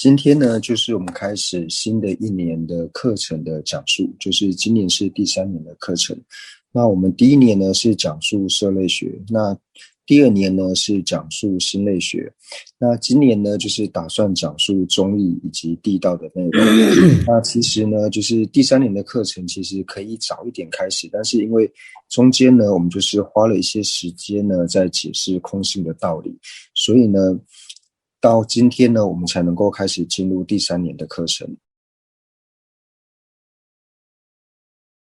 今天呢，就是我们开始新的一年的课程的讲述，就是今年是第3年的课程。那我们第一年呢是讲述社类学，那第2年呢是讲述心类学，那今年呢就是打算讲述中医以及地道的内容。那其实呢，就是第3年的课程其实可以早一点开始，但是因为中间呢，我们就是花了一些时间呢在解释空性的道理，所以呢，到今天呢，我们才能够开始进入第3年的课程。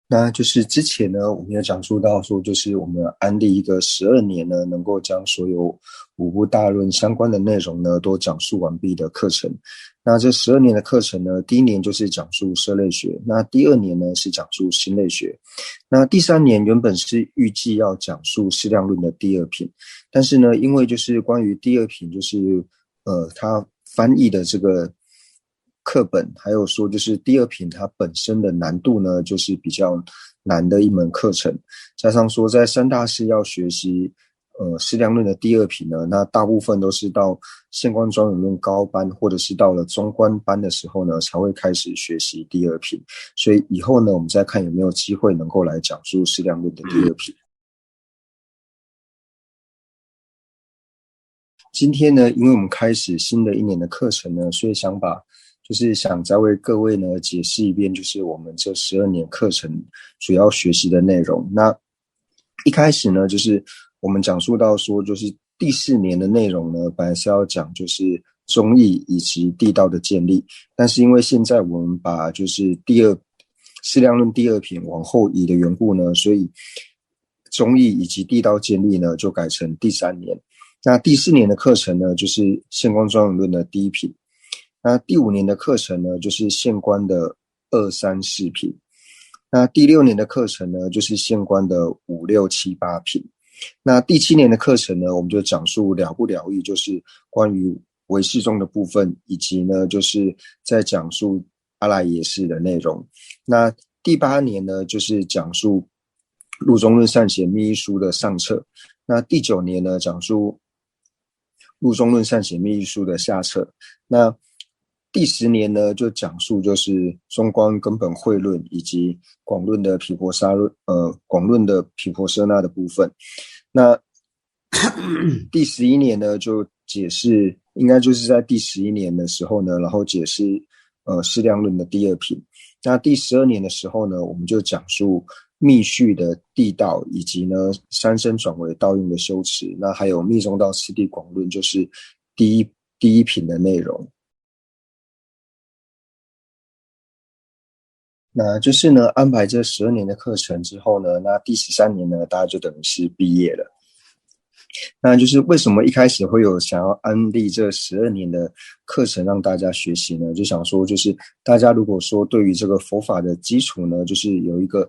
那就是之前呢，我们有讲述到说，就是我们安利一个12年呢，能够将所有五部大论相关的内容呢，都讲述完毕的课程。那这12年的课程呢，第1年就是讲述社类学，那第2年呢是讲述心类学，那第3年原本是预计要讲述适量论的第2品，但是呢，因为就是关于第2品就是它翻译的这个课本，还有说就是第2品它本身的难度呢，就是比较难的一门课程，加上说在三大士要学习适量论的第2品呢，那大部分都是到现观庄严论高班或者是到了中观班的时候呢，才会开始学习第2品，所以以后呢，我们再看有没有机会能够来讲述适量论的第2品。今天呢，因为我们开始新的一年的课程呢，所以想再为各位呢解释一遍，就是我们这12年课程主要学习的内容。那一开始呢，就是我们讲述到说，就是第4年的内容呢，本来是要讲就是中义以及地道的建立，但是因为现在我们把就是适量论第2品往后移的缘故呢，所以中义以及地道建立呢就改成第3年。那第4年的课程呢，就是现观庄严论的第1品。那第5年的课程呢，就是现观的2、3、4品。那第6年的课程呢，就是现观的5、6、7、8品。那第7年的课程呢，我们就讲述了不了义，就是关于唯识宗的部分，以及呢，就是在讲述阿赖耶识的内容。那第8年呢，就是讲述入中论善显密意书的上册。那第9年呢，讲述入中论善显密意书的下册。那第10年呢，就讲述就是中观根本慧论以及广论的毗婆舍那的部分。那第11年呢，就解释，应该就是在第11年的时候呢，然后解释适量论的第2品。那第12年的时候呢，我们就讲述密续的地道，以及呢三生转为道用的修持，那还有密宗道次第广论，就是第一品的内容。那就是呢，安排这12年的课程之后呢，那第13年呢，大家就等于是毕业了。那就是为什么一开始会有想要安利这12年的课程让大家学习呢？就想说，就是大家如果说对于这个佛法的基础呢，就是有一个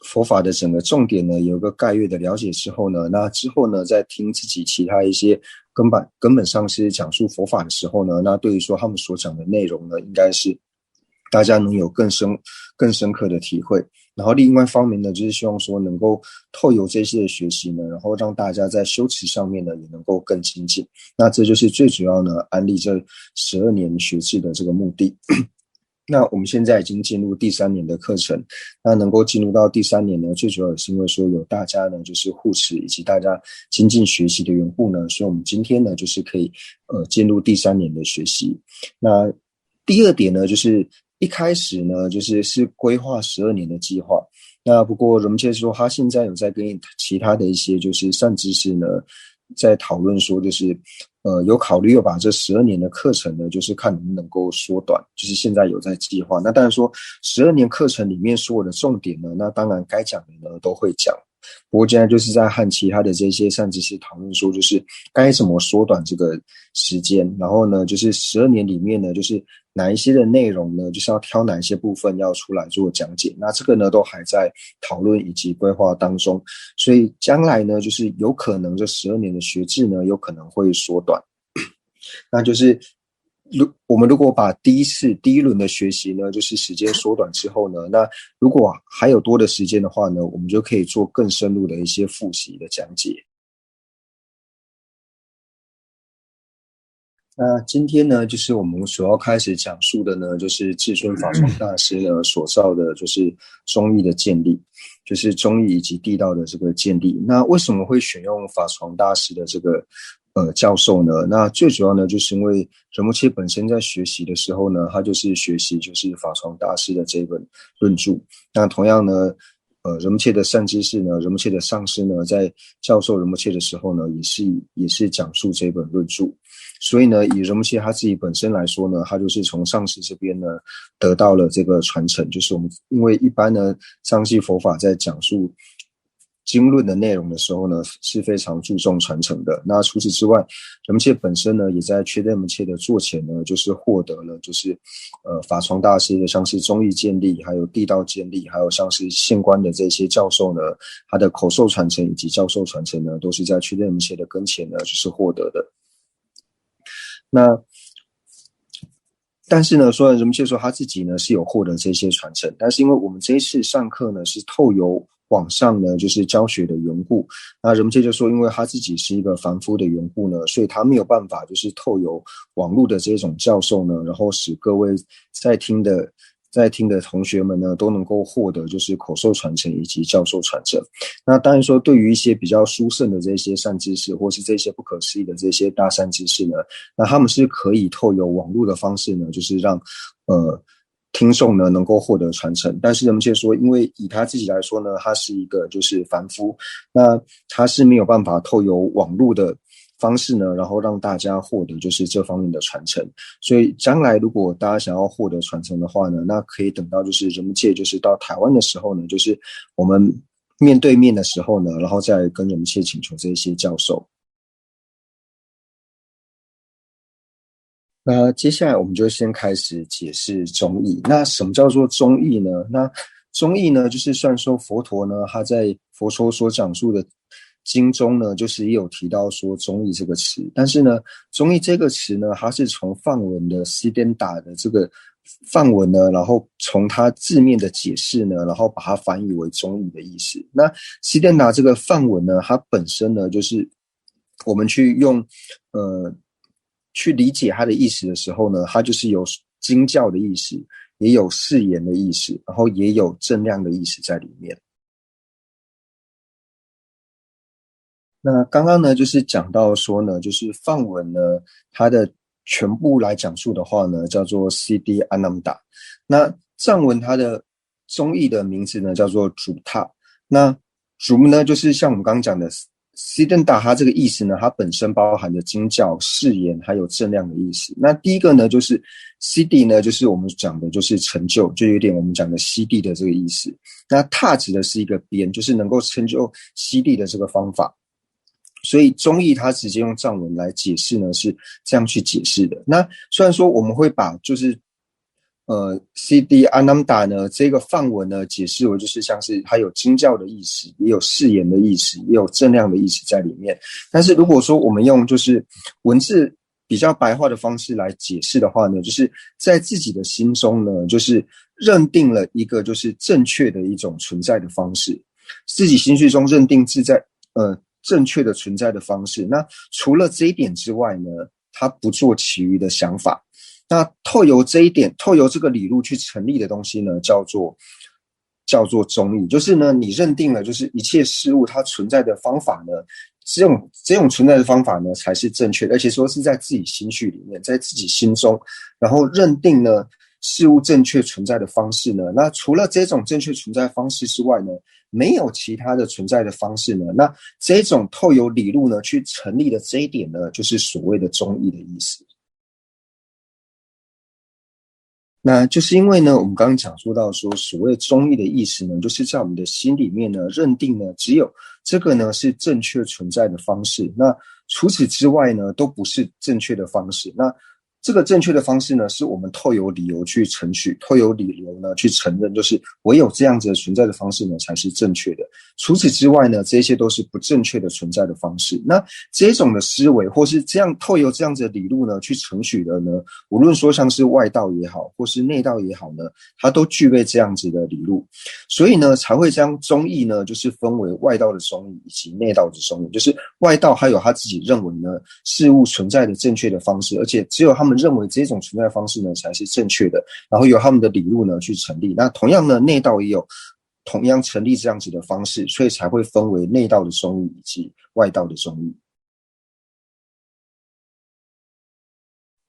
佛法的整个重点呢，有一个概略的了解之后呢，那之后呢，再听自己其他一些根本上是讲述佛法的时候呢，那对于说他们所讲的内容呢，应该是大家能有更深刻的体会。然后另外一方面呢，就是希望说能够透由这些的学习呢，然后让大家在修持上面呢也能够更精进。那这就是最主要呢安利这12年学制的这个目的。那我们现在已经进入第3年的课程，那能够进入到第3年呢，最主要也是因为说有大家呢就是护持以及大家精进学习的缘故呢，所以我们今天呢就是可以进入第3年的学习。那第2点呢，就是一开始呢，是规划12年的计划。那不过荣切说，他现在有在跟其他的一些就是善知识呢，在讨论说，就是有考虑要把这12年的课程呢，就是看能不能够缩短，就是现在有在计划。那当然说12年课程里面所有的重点呢，那当然该讲的呢都会讲。不过现在就是在和其他的这些善知识讨论说，就是该怎么缩短这个时间，然后呢，就是12年里面呢，就是哪一些的内容呢，就是要挑哪一些部分要出来做讲解。那这个呢，都还在讨论以及规划当中，所以将来呢，就是有可能这12年的学制呢，有可能会缩短。那就是我们如果把第一轮的学习呢，就是时间缩短之后呢，那如果还有多的时间的话呢，我们就可以做更深入的一些复习的讲解。那今天呢，就是我们所要开始讲述的呢，就是至尊法床大师呢所造的，就是忠义的建立，就是忠义以及地道的这个建立。那为什么会选用法床大师的这个教授呢？那最主要呢，就是因为仁波切本身在学习的时候呢，他就是学习就是法床大师的这本论著。那同样呢，仁波切的善知识呢，仁波切的上师呢，在教授仁波切的时候呢，也是讲述这本论著。所以呢，以仁波切他自己本身来说呢，他就是从上师这边呢得到了这个传承。就是我们因为一般呢，上系佛法在讲述经论的内容的时候呢，是非常注重传承的。那除此之外，仁波切本身呢，也在确定仁波切的座前呢，就是获得了就是法床大师的像是忠义建立，还有地道建立，还有像是县官的这些教授呢，他的口授传承以及教授传承呢，都是在确定仁波切的跟前呢，就是获得的。那但是呢，虽然仁波切说他自己呢是有获得这些传承，但是因为我们这一次上课呢是透由网上呢就是教学的缘故，那仁波切就说因为他自己是一个凡夫的缘故呢，所以他没有办法就是透由网络的这种教授呢，然后使各位在听的同学们呢，都能够获得就是口授传承以及教授传承。那当然说，对于一些比较殊胜的这些善知识，或是这些不可思议的这些大善知识呢，那他们是可以透由网络的方式呢，就是让听众呢能够获得传承。但是仁波切说，因为以他自己来说呢，他是一个就是凡夫，那他是没有办法透由网络的方式呢，然后让大家获得就是这方面的传承。所以将来如果大家想要获得传承的话呢，那可以等到就是仁波切就是到台湾的时候呢，就是我们面对面的时候呢，然后再跟仁波切请求这些教授。那接下来我们就先开始解释忠义。那什么叫做忠义呢？那忠义呢，就是虽然说佛陀呢，他在佛说所讲述的经中呢，就是也有提到说忠义这个词，但是呢，忠义这个词呢，它是从梵文的西颠达的这个梵文呢，然后从它字面的解释呢，然后把它翻译为忠义的意思。那西颠达这个梵文呢，它本身呢，就是我们去用去理解它的意思的时候呢，它就是有经教的意思，也有誓言的意思，然后也有正量的意思在里面。那刚刚呢，就是讲到说呢，就是梵文呢，它的全部来讲述的话呢，叫做 C.D. Ananda。那藏文它的中译的名字呢，叫做主塔。那主呢，就是像我们刚刚讲的 Siddhanta， 它这个意思呢，它本身包含着经教、誓言还有正量的意思。那第一个呢，就是 CD 呢，就是我们讲的就是成就，就有点我们讲的西地的这个意思。那踏指的是一个边，就是能够成就西地的这个方法。所以中译它直接用藏文来解释呢，是这样去解释的。那虽然说我们会把就是C.D. Ananda 呢这个梵文呢解释为就是像是它有经教的意思，也有誓言的意思，也有正量的意思在里面。但是如果说我们用就是文字比较白话的方式来解释的话呢，就是在自己的心中呢，就是认定了一个就是正确的一种存在的方式，自己心绪中认定正确的存在的方式。那除了这一点之外呢，他不做其余的想法。那透由这一点，透由这个理路去成立的东西呢，叫做忠义。就是呢，你认定了就是一切事物它存在的方法呢，这种存在的方法呢才是正确的，而且说是在自己心绪里面，在自己心中，然后认定呢事物正确存在的方式呢，那除了这种正确存在方式之外呢，没有其他的存在的方式呢，那这种透由理路呢去成立的这一点呢，就是所谓的忠义的意思。那就是因为呢，我们刚刚讲说到说，所谓忠义的意思呢，就是在我们的心里面呢，认定呢，只有这个呢是正确存在的方式，那除此之外呢，都不是正确的方式。那这个正确的方式呢，是我们透由理由去承许，透由理由呢去承认，就是唯有这样子的存在的方式呢，才是正确的。除此之外呢，这些都是不正确的存在的方式。那这种的思维或是这样透由这样子的理路呢去承许的呢，无论说像是外道也好，或是内道也好呢，它都具备这样子的理路，所以呢才会将中义呢就是分为外道的中义以及内道的中义，就是外道还有他自己认为呢事物存在的正确的方式，而且只有他们认为这种存在方式呢才是正确的，然后由他们的理路呢去成立。那同样呢，内道也有同样成立这样子的方式，所以才会分为内道的中义以及外道的中义。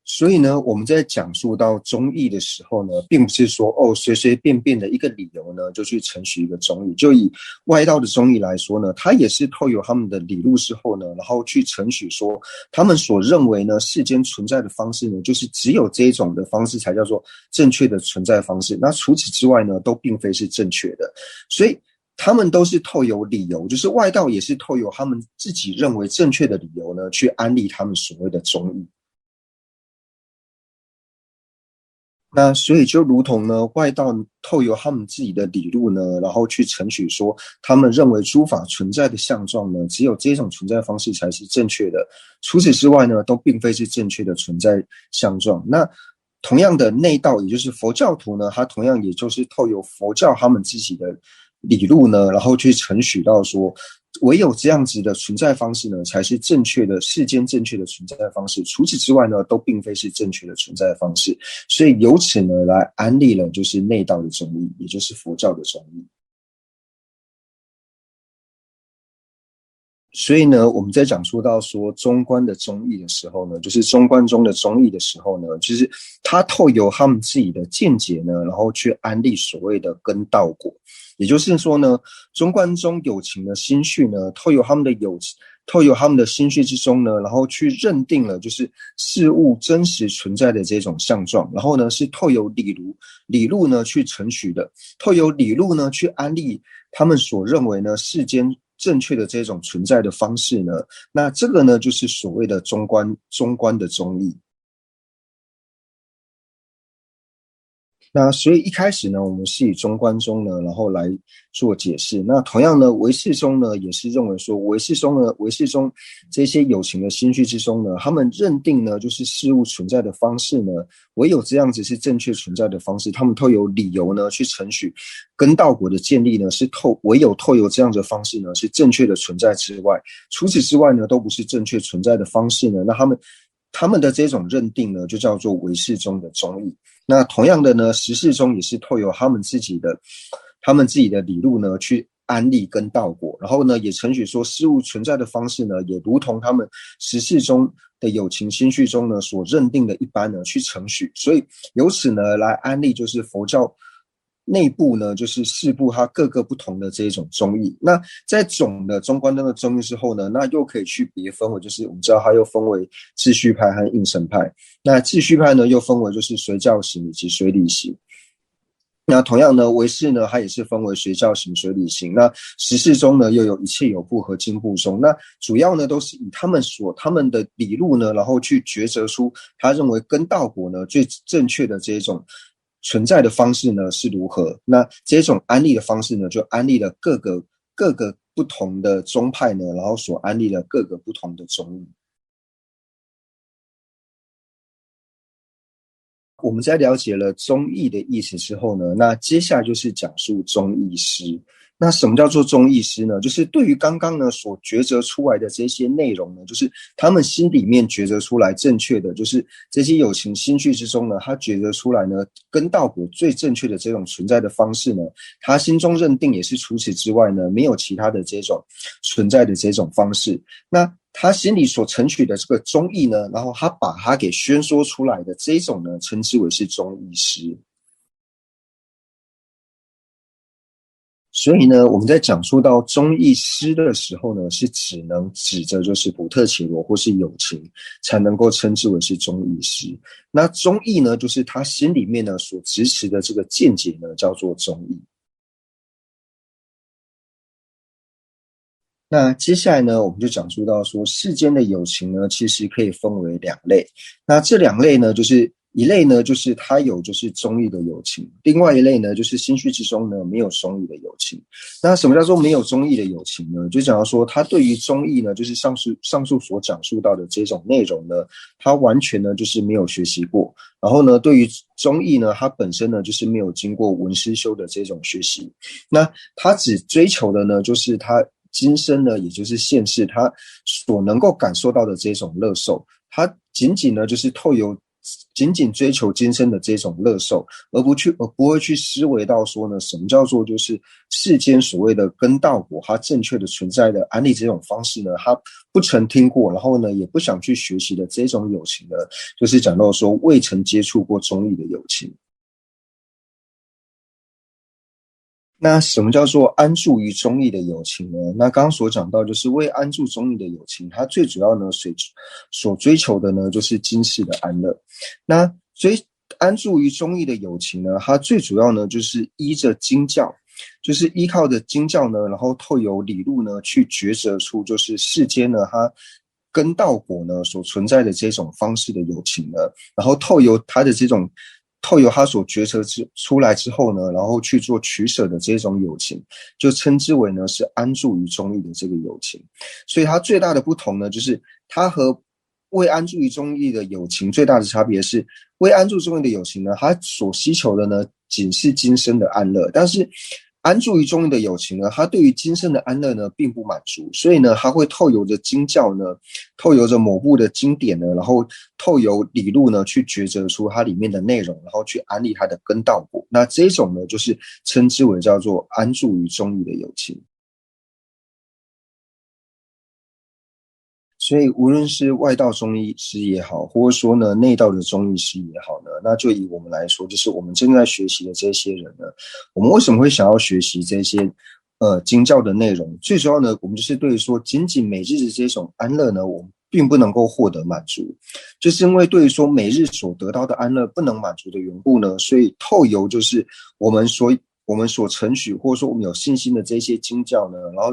所以呢，我们在讲述到中义的时候呢，并不是说随随便便的一个理由呢就去承许一个中义。就以外道的中义来说呢，它也是透由他们的理路之后呢，然后去承许说他们所认为呢世间存在的方式呢，就是只有这种的方式才叫做正确的存在方式。那除此之外呢，都并非是正确的。所以他们都是透由理由，就是外道也是透由他们自己认为正确的理由呢，去安立他们所谓的中义。那所以就如同呢，外道透由他们自己的理路呢，然后去承许说，他们认为诸法存在的相状呢，只有这种存在方式才是正确的，除此之外呢，都并非是正确的存在相状。那同样的内道，也就是佛教徒呢，他同样也就是透由佛教他们自己的理路呢，然后去承许到说，唯有这样子的存在方式呢，才是正确的世间正确的存在方式。除此之外呢，都并非是正确的存在方式。所以由此呢，来安立了就是内道的中义，也就是佛教的中义。所以呢，我们在讲述到说中观的中义的时候呢，就是中观中的中义的时候呢，就是他透由他们自己的见解呢，然后去安立所谓的根道果。也就是说呢，中观中有情的心绪呢，透由他们的心绪之中呢，然后去认定了就是事物真实存在的这种相状，然后呢是透由理路呢去承许的，透由理路呢去安立他们所认为呢世间正确的这种存在的方式呢，那这个呢就是所谓的中观的中义。那所以一开始呢，我们是以中观中呢，然后来做解释。那同样呢，唯识中呢，也是认为说，唯识中这些有情的心绪之中呢，他们认定呢，就是事物存在的方式呢，唯有这样子是正确存在的方式。他们透有理由呢，去承许根道果的建立呢，唯有透有这样的方式呢，是正确的存在之外，除此之外呢，都不是正确存在的方式呢。那他们的这种认定呢，就叫做唯识中的中义。那同样的呢，实事中也是透由他们自己的理路呢，去安立根道果，然后呢，也承许说事物存在的方式呢，也如同他们实事中的有情心绪中呢所认定的一般呢，去承许。所以由此呢，来安立就是佛教内部呢，就是四部它各个不同的这一种宗义。那在总的中观那个宗义之后呢，那又可以去别分为，就是我们知道它又分为秩序派和应身派。那秩序派呢，又分为就是随教行以及随理行。那同样呢，唯识呢，它也是分为随教行、随理行。那实事中呢，又有一切有部和经部中。那主要呢，都是以他们的理路呢，然后去抉择出他认为根道果呢最正确的这种存在的方式呢是如何。那这种安立的方式呢，就安立了各个不同的宗派呢，然后所安立了各个不同的宗义。我们在了解了中义的意思之后呢，那接下来就是讲述中义师。那什么叫做中义师呢？就是对于刚刚呢所抉择出来的这些内容呢，就是他们心里面抉择出来正确的，就是这些有情心绪之中呢，他抉择出来呢根道果最正确的这种存在的方式呢，他心中认定也是除此之外呢没有其他的这种存在的这种方式。那他心里所承取的这个中义呢，然后他把它给宣说出来的这种呢，称之为是中义师。所以呢，我们在讲述到中义师的时候呢，是只能指着就是普特伽罗或是有情，才能够称之为是中义师。那中义呢，就是他心里面呢所支持的这个见解呢，叫做中义。那接下来呢，我们就讲述到说，世间的有情呢，其实可以分为两类。那这两类呢，就是一类呢，就是它有就是中义的有情；另外一类呢，就是心绪之中呢没有中义的有情。那什么叫做没有中义的有情呢？就讲到说，他对于中义呢，就是上述所讲述到的这种内容呢，他完全呢就是没有学习过。然后呢，对于中义呢，他本身呢就是没有经过文思修的这种学习。那他只追求的呢，就是他今生呢，也就是现世他所能够感受到的这种乐受。他仅仅呢就是仅仅追求今生的这种乐受，而不会去思维到说呢，什么叫做就是世间所谓的根道果，它正确的存在的安利这种方式呢，他不曾听过，然后呢也不想去学习的这种有情呢，就是讲到说未曾接触过中义的有情。那什么叫做安住于中义的有情呢？那刚刚所讲到，就是为安住中义的有情，它最主要呢，所追求的呢，就是今世的安乐。那安住于中义的有情呢，它最主要呢，就是依着经教，就是依靠着经教呢，然后透由理路呢，去抉择出就是世间呢，它根道果呢所存在的这种方式的有情呢，然后透由他所决策出来之后呢，然后去做取舍的这种友情，就称之为呢是安住于中义的这个友情。所以它最大的不同呢，就是它和未安住于中义的友情最大的差别是，未安住中义的友情呢，它所希求的呢仅是今生的安乐，但是安住于中义的友情呢，他对于今生的安乐呢并不满足，所以呢，他会透由着经教呢，透由着某部的经典呢，然后透由理路呢去抉择出它里面的内容，然后去安利它的根道果。那这种呢，就是称之为叫做安住于中义的友情。所以无论是外道中医师也好，或者说呢内道的中医师也好呢，那就以我们来说，就是我们正在学习的这些人呢，我们为什么会想要学习这些经教的内容？最主要呢，我们就是对于说仅仅每日的这种安乐呢，我们并不能够获得满足，就是因为对于说每日所得到的安乐不能满足的缘故呢，所以透由就是我们所承许或者说我们有信心的这些经教呢，然后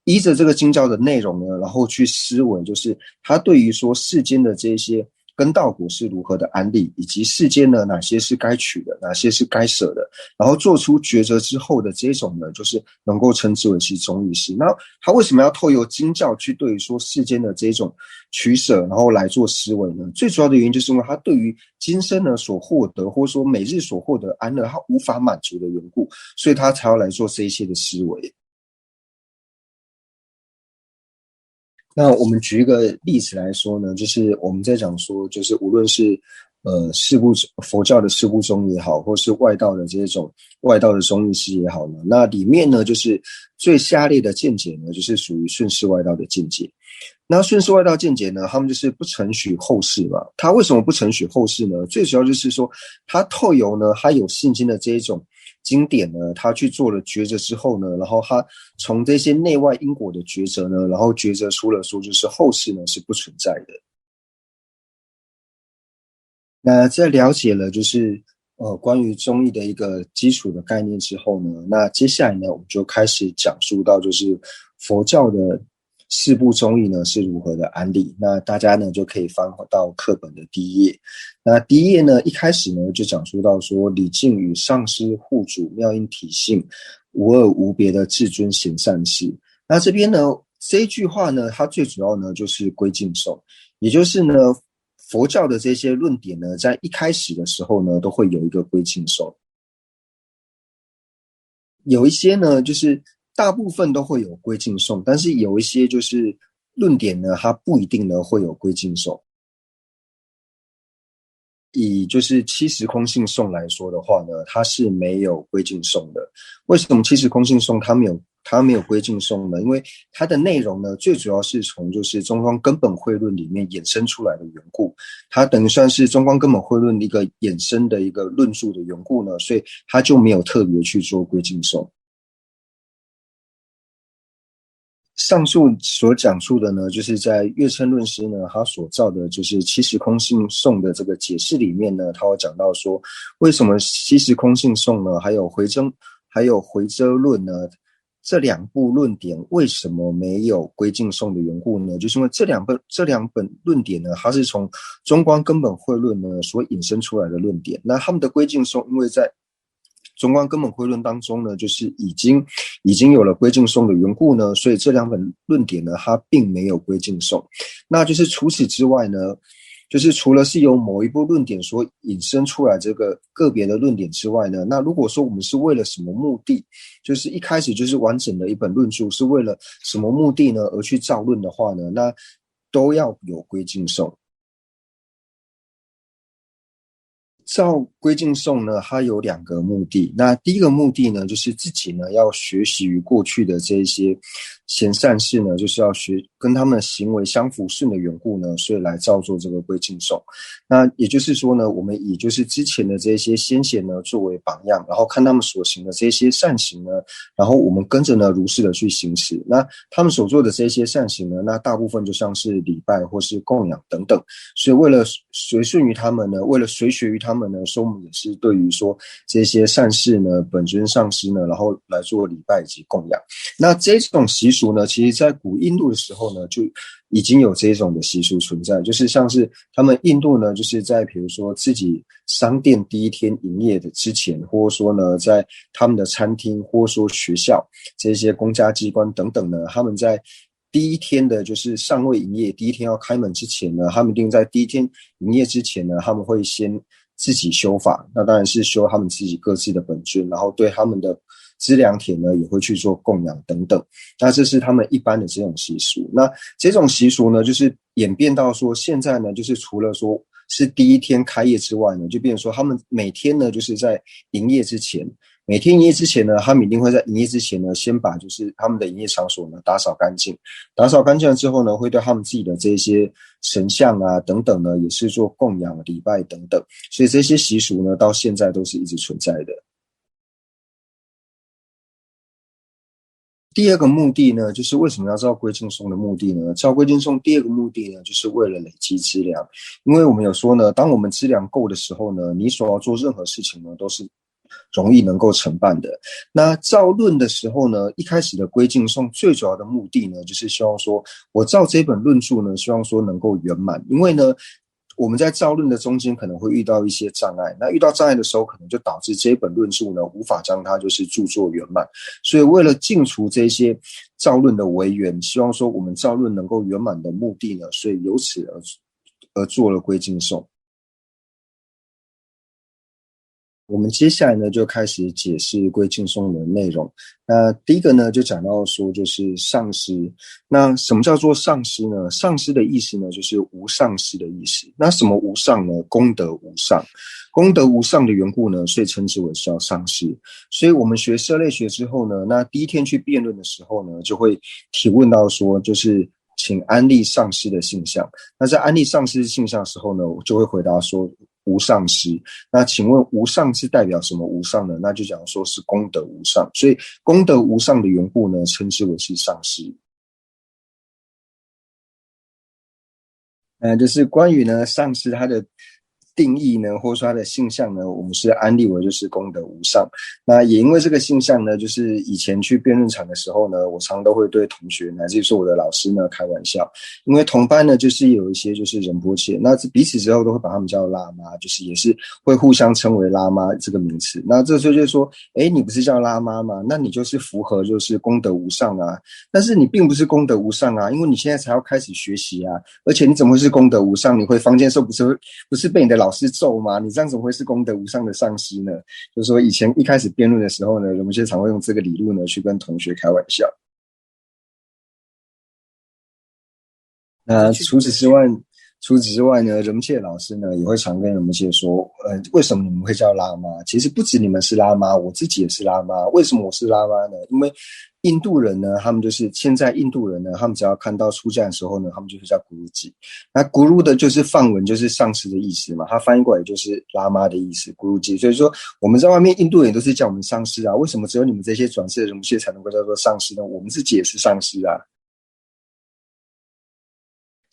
依着这个经教的内容呢，然后去思维，就是他对于说世间的这些根道果是如何的安利，以及世间呢哪些是该取的，哪些是该舍的，然后做出抉择之后的这种呢，就是能够称之为是中义师。那他为什么要透由经教去对于说世间的这种取舍，然后来做思维呢？最主要的原因就是因为他对于今生呢所获得，或者说每日所获得安乐，他无法满足的缘故，所以他才要来做这一些的思维。那我们举一个例子来说呢，就是我们在讲说，就是无论是佛教的四部宗也好，或是外道的这种外道的中义师也好呢，那里面呢，就是最下列的见解呢，就是属于顺世外道的见解。那顺世外道见解呢，他们就是不承许后世嘛。他为什么不承许后世呢？最主要就是说，他透由呢，他有信心的这一种经典呢，他去做了抉择之后呢，然后他从这些内外因果的抉择呢，然后抉择出了说，就是后世呢是不存在的。那在了解了就是关于中医的一个基础的概念之后呢，那接下来呢，我们就开始讲述到就是佛教的四部中医呢是如何的安立。那大家呢就可以翻到课本的第一页。那第一页呢，一开始呢就讲述到说礼敬与上师护主妙音体性无二无别的至尊贤善事。那这边呢这一句话呢，它最主要呢就是归敬颂，也就是呢佛教的这些论点呢，在一开始的时候呢，都会有一个归敬颂。有一些呢，就是大部分都会有归敬颂，但是有一些就是论点呢，它不一定呢会有归敬颂。以就是七十空性颂来说的话呢，它是没有归敬颂的。为什么七十空性颂它没有归敬颂呢？因为它的内容呢，最主要是从就是中观根本慧论里面衍生出来的缘故，它等于算是中观根本慧论的一个衍生的一个论述的缘故呢，所以它就没有特别去做归敬颂。上述所讲述的呢，就是在月称论师呢，他所造的就是七十空性颂的这个解释里面呢，他有讲到说，为什么七十空性颂呢，还有回遮论呢，这两部论点为什么没有归敬颂的缘故呢？就是因为这两本论点呢，它是从中观根本会论呢所引申出来的论点。那他们的归敬颂，因为在中观根本会论当中呢，就是已经有了归敬颂的缘故呢，所以这两本论点呢，它并没有归敬颂。那就是除此之外呢，就是除了是由某一部论点所引申出来这个个别的论点之外呢，那如果说我们是为了什么目的，就是一开始就是完整的一本论述是为了什么目的呢而去造论的话呢，那都要有归敬颂。造归敬颂呢，它有两个目的。那第一个目的呢，就是自己呢要学习于过去的这些贤善事呢，就是要跟他们的行为相符顺的缘故呢，所以来造作这个归敬颂。那也就是说呢，我们以就是之前的这些先贤呢作为榜样，然后看他们所行的这些善行呢，然后我们跟着呢如是的去行持。那他们所做的这些善行呢，那大部分就像是礼拜或是供养等等。所以为了随顺于他们呢，为了随学于他们呢，所以我们也是对于说这些善事呢，本尊上师呢，然后来做礼拜以及供养。那这种习俗呢，其实在古印度的时候呢，就已经有这种的习俗存在，就是像是他们印度呢，就是在比如说自己商店第一天营业的之前，或者说呢，在他们的餐厅，或者说学校这些公家机关等等呢，他们在第一天的就是尚未营业，第一天要开门之前呢，他们一定在第一天营业之前呢，他们会先自己修法，那当然是修他们自己各自的本尊，然后对他们的资粮田呢也会去做供养等等。那这是他们一般的这种习俗。那这种习俗呢，就是演变到说现在呢，就是除了说是第一天开业之外呢，就变成说他们每天呢，就是在营业之前。每天营业之前呢，他们一定会在营业之前呢，先把就是他们的营业场所呢打扫干净。打扫干净了之后呢，会对他们自己的这些神像啊等等呢，也是做供养、礼拜等等。所以这些习俗呢，到现在都是一直存在的。第二个目的呢，就是为什么要造归敬颂的目的呢？造归敬颂第二个目的呢，就是为了累积资粮。因为我们有说呢，当我们资粮够的时候呢，你所要做任何事情呢，都是容易能够承办的。那造论的时候呢，一开始的归敬颂最主要的目的呢，就是希望说我造这本论述呢，希望说能够圆满。因为呢，我们在造论的中间可能会遇到一些障碍，那遇到障碍的时候，可能就导致这一本论述呢无法将它就是著作圆满。所以为了净除这些造论的违缘，希望说我们造论能够圆满的目的呢，所以由此而做了归敬颂。我们接下来呢就开始解释归敬颂的内容。那第一个呢就讲到说就是上师。那什么叫做上师呢？上师的意思呢就是无上师的意思。那什么无上呢？功德无上。功德无上的缘故呢，所以称之为叫上师。所以我们学社类学之后呢，那第一天去辩论的时候呢，就会提问到说就是请安立上师的性相。那在安立上师性相的时候呢，我就会回答说无上师。那请问无上是代表什么无上呢？那就讲说是功德无上。所以功德无上的缘故呢，称之为是上师。就是关于呢上师他的定义呢，或者说它的性相呢，我们是安立为就是功德无上。那也因为这个性相呢，就是以前去辩论场的时候呢，我常都会对同学乃至于说我的老师呢开玩笑，因为同班呢就是有一些就是仁波切，那彼此之后都会把他们叫喇嘛，就是也是会互相称为喇嘛这个名词。那这时候就说，你不是叫喇嘛吗？那你就是符合就是功德无上啊。但是你并不是功德无上啊，因为你现在才要开始学习啊，而且你怎么会是功德无上？你回房间的时候不是被你的老师揍吗？你这样怎么会是功德无上的上师呢？就是说以前一开始辩论的时候呢，我们经常会用这个理论呢去跟同学开玩笑。那除此之外呢，仁波切老师呢也会常跟仁波切说，为什么你们会叫喇嘛？其实不止你们是喇嘛，我自己也是喇嘛。为什么我是喇嘛呢？因为印度人呢，他们就是现在印度人呢，他们只要看到出家的时候呢，他们就会叫咕噜吉。那咕噜的就是梵文，就是上师的意思嘛，它翻译过来就是喇嘛的意思，咕噜吉。所以说我们在外面印度人都是叫我们上师啊，为什么只有你们这些转世的仁波切才能够叫做上师呢？我们自己也是上师啊。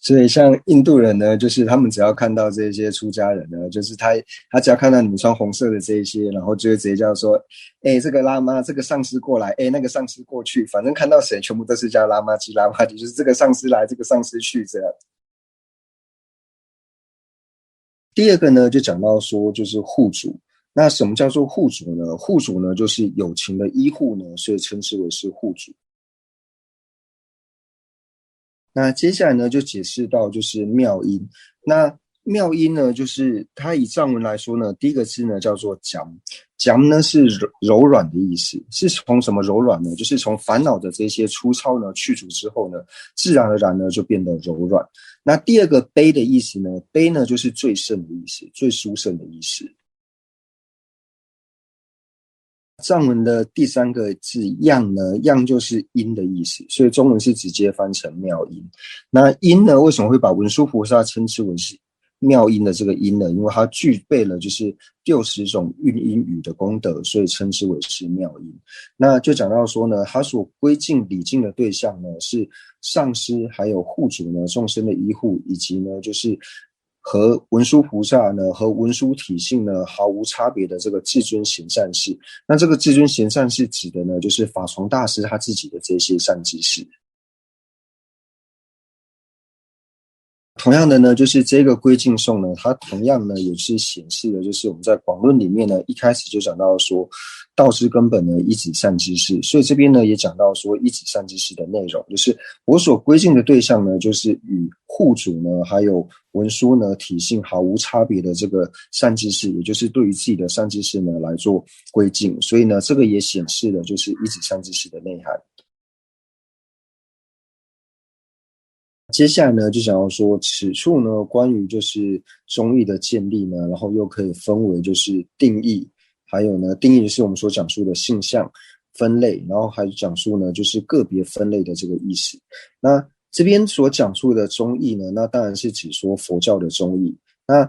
所以像印度人呢，就是他们只要看到这些出家人呢，就是他只要看到你们穿红色的这一些，然后就会直接叫说，这个拉妈，这个上司过来，那个上司过去，反正看到谁全部都是叫拉玛吉拉玛吉，就是这个上司来，这个上司去这样。第二个呢，就讲到说就是护主。那什么叫做护主呢？护主呢，就是有情的依护呢，所以称之为是护主。那接下来呢，就解释到就是妙音。那妙音呢，就是它以藏文来说呢，第一个字呢叫做讲，讲呢是柔软的意思，是从什么柔软呢？就是从烦恼的这些粗糙呢去除之后呢，自然而然呢就变得柔软。那第二个悲的意思呢，悲呢就是最胜的意思，最殊胜的意思。藏文的第三个字样呢，样就是音的意思，所以中文是直接翻成妙音。那音呢，为什么会把文殊菩萨称之为是妙音的这个音呢？因为它具备了就是60种韵音语的功德，所以称之为是妙音。那就讲到说呢，他所归敬礼敬的对象呢，是上师还有护主呢，众生的依护，以及呢就是和文殊菩萨呢，和文殊体性呢毫无差别的这个至尊贤善士。那这个至尊贤善士指的呢，就是法幢大师他自己的这些善知识。同样的呢，就是这个归敬颂呢，它同样呢也是显示了，就是我们在广论里面呢，一开始就讲到说，道之根本呢，一指善知识。所以这边呢也讲到说，一指善知识的内容，就是我所归敬的对象呢，就是与护主呢，还有文殊呢体性毫无差别的这个善知识，也就是对于自己的善知识呢来做归敬。所以呢，这个也显示了就是一指善知识的内涵。接下来呢，就想要说，此处呢，关于就是中义的建立呢，然后又可以分为就是定义，还有呢，定义是我们所讲述的性相分类，然后还讲述呢，就是个别分类的这个意思。那这边所讲述的中义呢，那当然是指说佛教的中义。那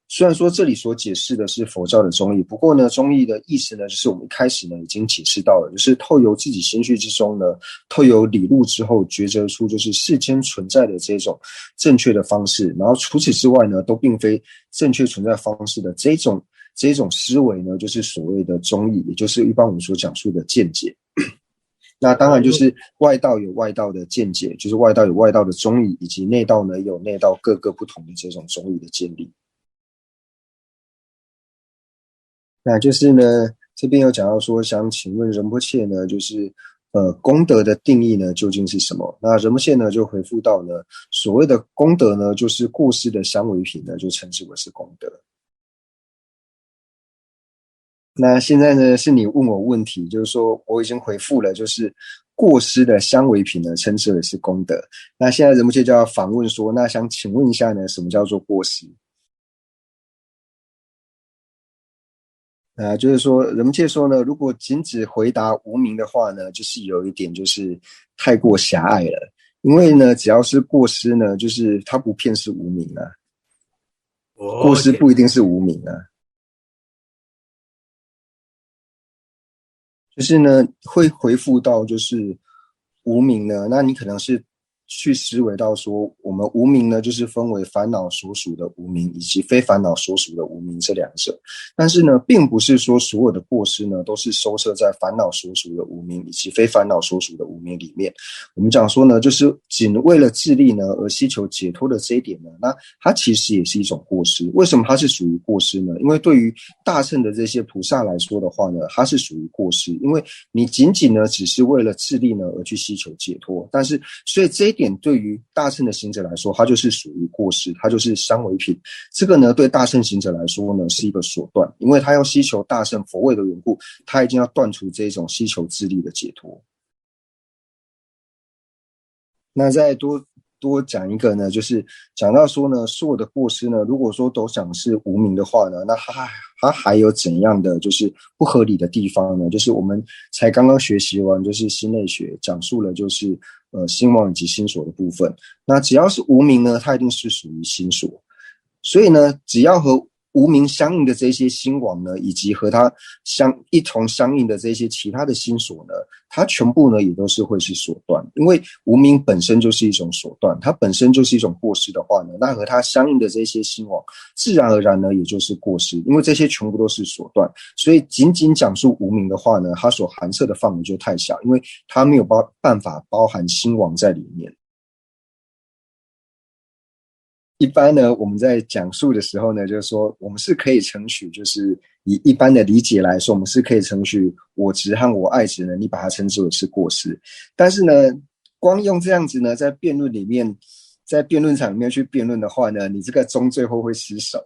虽然说这里所解释的是佛教的中义，不过呢，中义的意思呢，就是我们一开始呢已经解释到了，就是透由自己心绪之中呢，透由理路之后，抉择出就是世间存在的这种正确的方式，然后除此之外呢，都并非正确存在方式的这种思维呢，就是所谓的中义，也就是一般我们所讲述的见解。那当然就是外道有外道的见解，就是外道有外道的中义，以及内道呢有内道各个不同的这种中义的建立。那就是呢，这边有讲到说，想请问仁波切呢，就是功德的定义呢究竟是什么？那仁波切呢就回复到呢，所谓的功德呢，就是过失的相违品呢，就称之为是功德。那现在呢是你问我问题，就是说我已经回复了，就是过失的相违品呢，称之为是功德。那现在仁波切就要反问说，那想请问一下呢，什么叫做过失？就是说，人们界说呢，如果仅只回答无名的话呢，就是有一点就是太过狭隘了。因为呢，只要是过失呢，就是它不骗是无名啊，过失不一定是无名啊。就是呢，会回复到就是无名呢，那你可能是去思维到说，我们无明呢，就是分为烦恼所属的无明以及非烦恼所属的无明这两者。但是呢，并不是说所有的过失呢，都是收摄在烦恼所属的无明以及非烦恼所属的无明里面。我们讲说呢，就是仅为了自利呢而希求解脱的这一点呢，那它其实也是一种过失。为什么它是属于过失呢？因为对于大乘的这些菩萨来说的话呢，它是属于过失，因为你仅仅呢只是为了自利呢而去希求解脱，但是所以这一点对于大乘的行者来说，它就是属于过失，它就是相违品。这个呢，对大乘行者来说呢，是一个所断，因为他要希求大乘佛位的缘故，他一定要断除这种希求自利的解脱。那再多讲一个呢，就是讲到说呢，所有的过失呢，如果说都讲是无明的话呢，那它还有怎样的就是不合理的地方呢？就是我们才刚刚学习完，就是心类学讲述了就是心王以及心所的部分。那只要是无明呢，它一定是属于心所。所以呢，只要和无名相应的这些心王呢，以及和它一同相应的这些其他的心所呢，它全部呢也都是会是所断。因为无名本身就是一种所断，它本身就是一种过失的话呢，那和它相应的这些心王自然而然呢也就是过失，因为这些全部都是所断，所以仅仅讲述无名的话呢，它所含摄的范围就太小，因为它没有办法包含心王在里面。一般呢，我们在讲述的时候呢，就是说我们是可以承许，就是以一般的理解来说，我们是可以承许我执和我爱执呢，你把它称之为是过失。但是呢，光用这样子呢，在辩论里面，在辩论场里面去辩论的话呢，你这个宗最后会失守。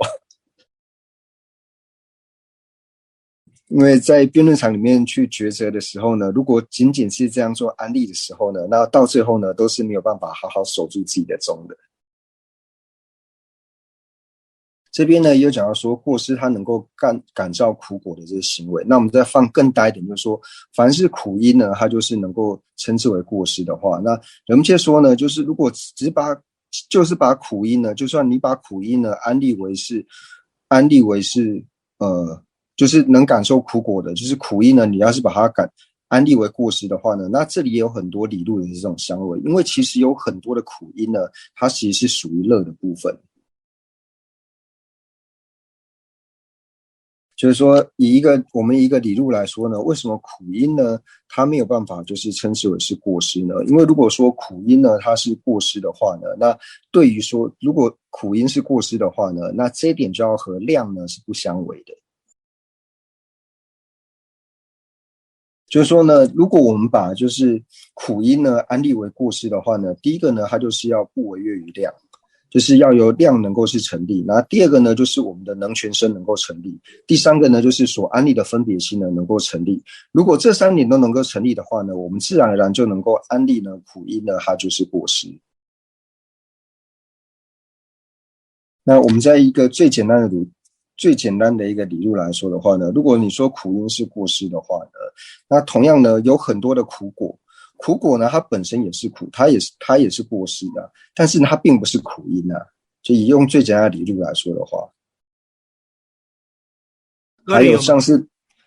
因为在辩论场里面去抉择的时候呢，如果仅仅是这样做安利的时候呢，那到最后呢，都是没有办法好好守住自己的宗的。这边呢也有讲到说，过失它能够感召苦果的这些行为。那我们再放更大一点，就是说，凡是苦因呢，它就是能够称之为过失的话，那人们却说呢，就是如果只把苦因呢，就算你把苦因呢安利为是就是能感受苦果的，就是苦因呢，你要是把它安利为过失的话呢，那这里也有很多理路的这种相违，因为其实有很多的苦因呢，它其实是属于乐的部分。就是说，我们一个理路来说呢，为什么苦因呢，它没有办法就是称之为是过失呢？因为如果说苦因呢，它是过失的话呢，那对于说如果苦因是过失的话呢，那这一点就要和量呢是不相违的。就是说呢，如果我们把就是苦因呢安立为过失的话呢，第一个呢，它就是要不违约于量。就是要由量能够是成立，那第二个呢，就是我们的能全身能够成立，第三个呢，就是所安立的分别心呢能够成立。如果这三点都能够成立的话呢，我们自然而然就能够安立呢苦因呢，它就是过失。那我们在一个最简单的一个理路来说的话呢，如果你说苦因是过失的话呢，那同样呢有很多的苦果。苦果呢，它本身也是苦，它也是过失的，但是它并不是苦因啊。就以用最简单的理路来说的话，还有像是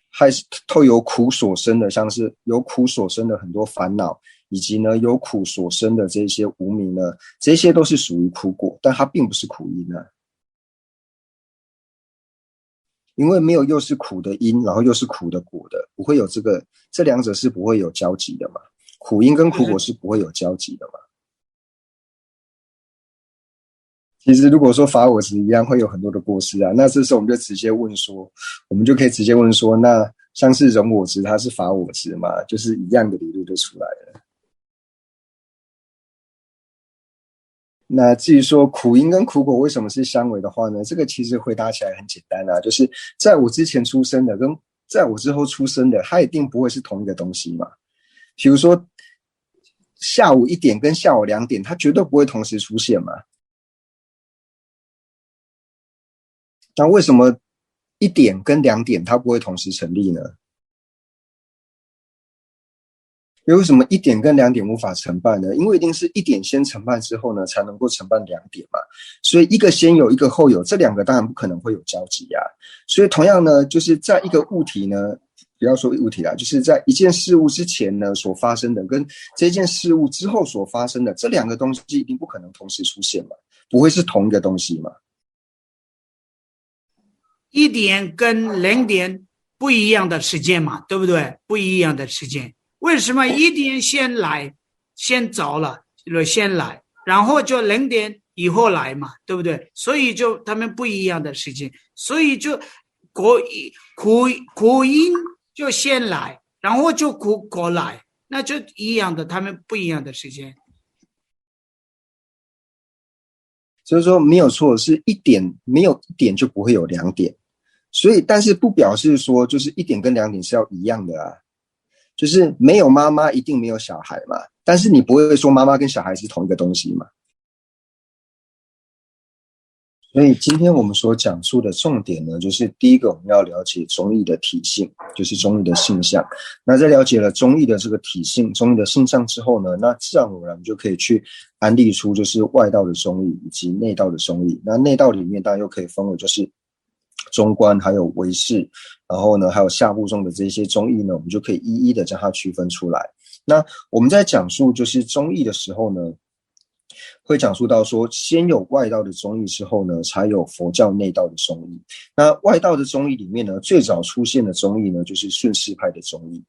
还是透由苦所生的，像是有苦所生的很多烦恼，以及呢有苦所生的这些无明呢，这些都是属于苦果，但它并不是苦因啊。因为没有又是苦的因，然后又是苦的果的，不会有这两者是不会有交集的嘛。苦因跟苦果是不会有交集的嘛。其实如果说法我执一样会有很多的过失啊，那这时候我们就可以直接问说，那像是容我执它是法我执嘛，就是一样的理路就出来了。那至于说苦因跟苦果为什么是相违的话呢，这个其实回答起来很简单啊，就是在我之前出生的跟在我之后出生的，它一定不会是同一个东西嘛。比如说下午1点跟下午2点，它绝对不会同时出现嘛。那为什么1点跟2点它不会同时成立呢？因为为什么1点跟2点无法承办呢？因为一定是1点先承办之后呢，才能够承办2点嘛。所以一个先有，一个后有，这两个当然不可能会有交集啊。所以同样呢，就是在一个物体呢，不要说物体啦，就是在一件事物之前呢所发生的，跟这件事物之后所发生的，这两个东西一定不可能同时出现嘛，不会是同一个东西嘛。1点跟0点不一样的时间嘛，对不对？不一样的时间，为什么1点先走了，先来，然后就0点以后来嘛，对不对？所以就他们不一样的时间，所以就苦因就先来，然后就苦果来，那就一样的，他们不一样的时间。所以说没有错，是1点，没有1点就不会有2点。所以但是不表示说就是1点跟2点是要一样的啊，就是没有妈妈一定没有小孩嘛，但是你不会说妈妈跟小孩是同一个东西嘛。所以今天我们所讲述的重点呢，就是第一个我们要了解中义的体性，就是中义的性相。那在了解了中义的这个体性、中义的性相之后呢，那自然而然就可以去安立出就是外道的中义以及内道的中义。那内道里面当然又可以分为就是中观还有唯识，然后呢还有下部中的这些宗义呢，我们就可以一一的将它区分出来。那我们在讲述就是宗义的时候呢，会讲述到说，先有外道的宗义之后呢，才有佛教内道的宗义。那外道的宗义里面呢，最早出现的宗义呢，就是顺世派的宗义。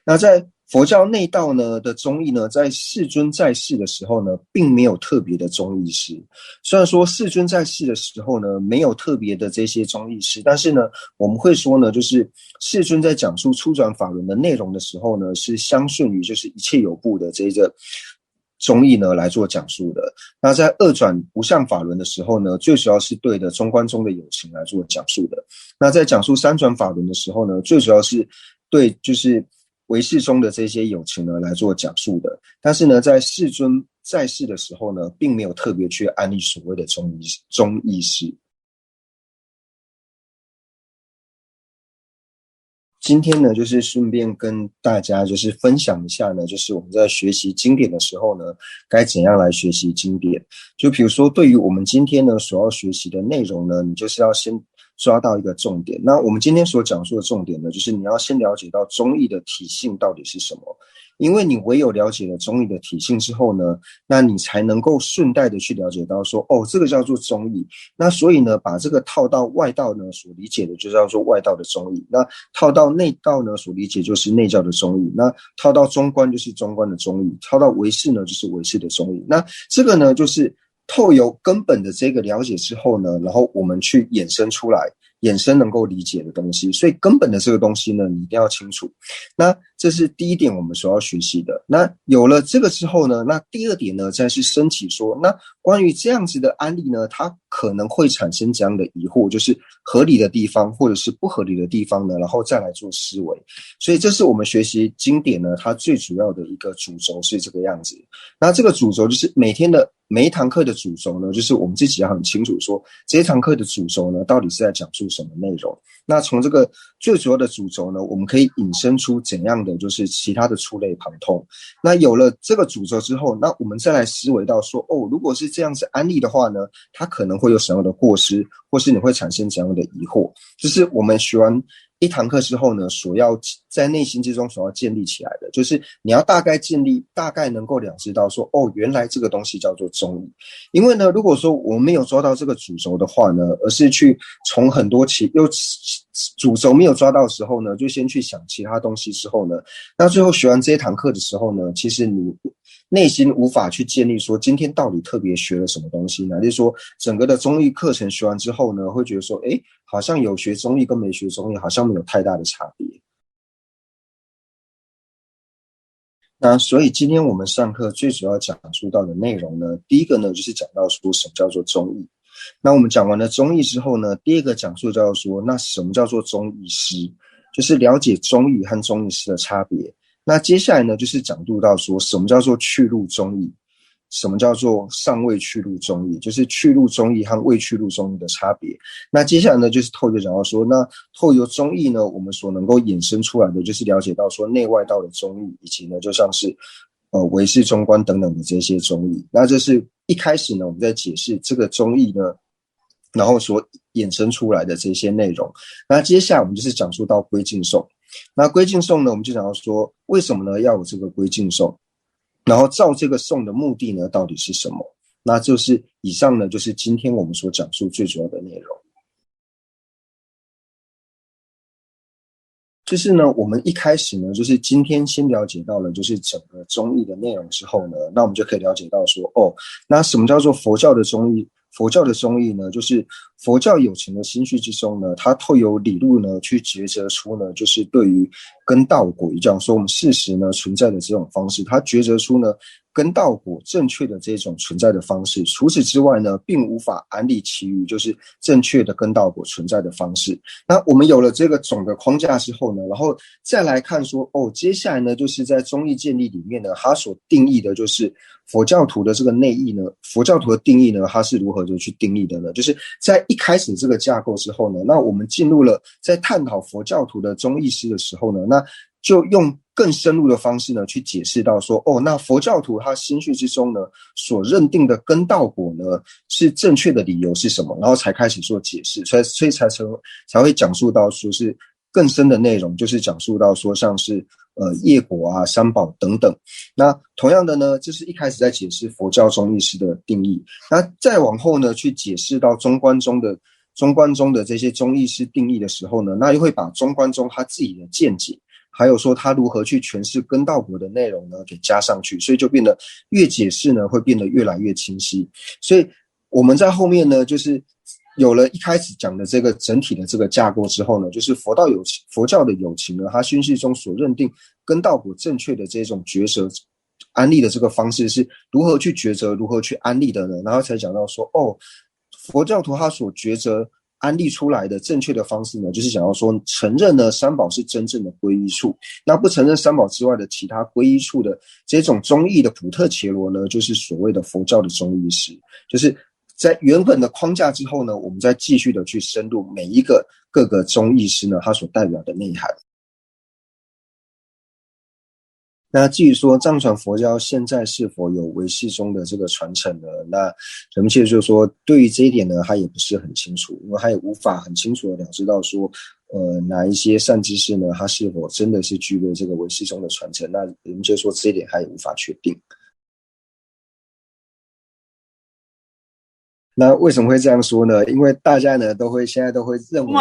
那在佛教内道呢的宗义呢，在世尊在世的时候呢，并没有特别的宗义师。虽然说世尊在世的时候呢，没有特别的这些宗义师，但是呢，我们会说呢，就是世尊在讲述初转法轮的内容的时候呢，是相顺于就是一切有部的这个宗义呢来做讲述的。那在二转无相法轮的时候呢，最主要是对的中观中的有情来做讲述的。那在讲述三转法轮的时候呢，最主要是对就是唯识中的这些有情呢来做讲述的。但是呢，在世尊在世的时候呢，并没有特别去安立所谓的宗义师。今天呢，就是顺便跟大家就是分享一下呢，就是我们在学习经典的时候呢，该怎样来学习经典。就比如说，对于我们今天呢所要学习的内容呢，你就是要先抓到一个重点。那我们今天所讲述的重点呢，就是你要先了解到宗义的体性到底是什么。因为你唯有了解了宗义的体性之后呢，那你才能够顺带的去了解到说，哦，这个叫做宗义。那所以呢，把这个套到外道呢所理解的就叫做外道的宗义，那套到内道呢所理解就是内教的宗义，那套到中观就是中观的宗义，套到唯识呢就是唯识的宗义。那这个呢就是透由根本的这个了解之后呢，然后我们去衍生出来，衍生能够理解的东西。所以根本的这个东西呢，你一定要清楚。那这是第一点我们所要学习的。那有了这个之后呢，那第二点呢，再是升起说，那关于这样子的案例呢，它可能会产生这样的疑惑，就是合理的地方或者是不合理的地方呢，然后再来做思维。所以这是我们学习经典呢，它最主要的一个主轴是这个样子。那这个主轴就是每一堂课的主轴呢，就是我们自己要很清楚说，这一堂课的主轴呢，到底是在讲述什么内容。那从这个最主要的主轴呢，我们可以引申出怎样的就是其他的触类旁通。那有了这个主轴之后，那我们再来思维到说，哦，如果是这样子安利的话呢，它可能会有什么样的过失，或是你会产生怎样的疑惑。就是我们学完一堂课之后呢，所要在内心之中所要建立起来的，就是你要大概能够了知到说，哦，原来这个东西叫做宗义。因为呢，如果说我们没有抓到这个主轴的话呢，而是去从很多主轴没有抓到的时候呢，就先去想其他东西之后呢，那最后学完这一堂课的时候呢，其实你内心无法去建立说今天到底特别学了什么东西呢？就是说整个的综艺课程学完之后呢，会觉得说，诶，好像有学综艺跟没学综艺好像没有太大的差别。那所以今天我们上课最主要讲述到的内容呢，第一个呢就是讲到说什么叫做宗义。那我们讲完了宗义之后呢，第二个讲述叫做那什么叫做宗义师，就是了解宗义和宗义师的差别。那接下来呢就是讲述到说什么叫做去入宗义，什么叫做尚未去入宗义，就是去入宗义和未去入宗义的差别。那接下来呢就是透着讲到说，那透由宗义呢，我们所能够衍生出来的就是了解到说内外道的宗义，以及呢就像是唯识中观等等的这些宗义。那这是一开始呢我们在解释这个宗义呢，然后所衍生出来的这些内容。那接下来我们就是讲述到归敬颂。那归敬颂呢，我们就讲到说为什么呢要有这个归敬颂，然后造这个颂的目的呢到底是什么。那就是以上呢就是今天我们所讲述最主要的内容。就是呢我们一开始呢就是今天先了解到了就是整个宗义的内容之后呢，那我们就可以了解到说，哦，那什么叫做佛教的宗义。佛教的宗义呢，就是佛教有情的心绪之中呢，它透由理路呢去抉择出呢，就是对于跟道果，也讲说我们事实呢存在的这种方式，它抉择出呢跟道果正确的这种存在的方式。除此之外呢，并无法安立其余就是正确的跟道果存在的方式。那我们有了这个总的框架之后呢，然后再来看说，哦，接下来呢就是在宗义建立里面呢，它所定义的就是佛教徒的这个内义呢，佛教徒的定义呢，它是如何的去定义的呢？就是在一开始这个架构之后呢，那我们进入了在探讨佛教徒的宗义师的时候呢，那就用更深入的方式呢去解释到说，那佛教徒他心绪之中呢所认定的根道果呢是正确的理由是什么，然后才开始做解释，所以才会讲述到说是更深的内容，就是讲述到说像是业果啊、三宝等等。那同样的呢，这是一开始在解释佛教中义师的定义，那再往后呢去解释到中观中的这些中义师定义的时候呢，那又会把中观中他自己的见解，还有说他如何去诠释根道果的内容呢给加上去，所以就变得越解释呢会变得越来越清晰。所以我们在后面呢就是有了一开始讲的这个整体的这个架构之后呢，就是佛教的有情呢，他心绪中所认定根道果正确的这种抉择安立的这个方式是如何去抉择，如何去安立的呢？然后才讲到说，佛教徒他所抉择安立出来的正确的方式呢，就是讲到说承认呢三宝是真正的皈依处，那不承认三宝之外的其他皈依处的这种中义的普特伽罗呢，就是所谓的佛教的中义师，就是在原本的框架之后呢，我们再继续的去深入每一个各个中义师呢它所代表的内涵。那至于说藏传佛教现在是否有唯识宗的这个传承呢？那人们其实就是说对于这一点呢他也不是很清楚，因为他也无法很清楚的了知道说哪一些善知识呢他是否真的是具备这个唯识宗的传承，那人们就说这一点他也无法确定。那为什么会这样说呢？因为大家呢现在都会认为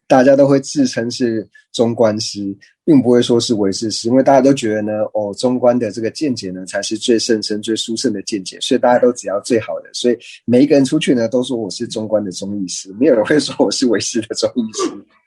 大家都会自称是中观师，并不会说是唯识师，因为大家都觉得呢中观的这个见解呢才是最甚深最殊胜的见解，所以大家都只要最好的，所以每一个人出去呢都说我是中观的中义师，没有人会说我是唯识的中义师。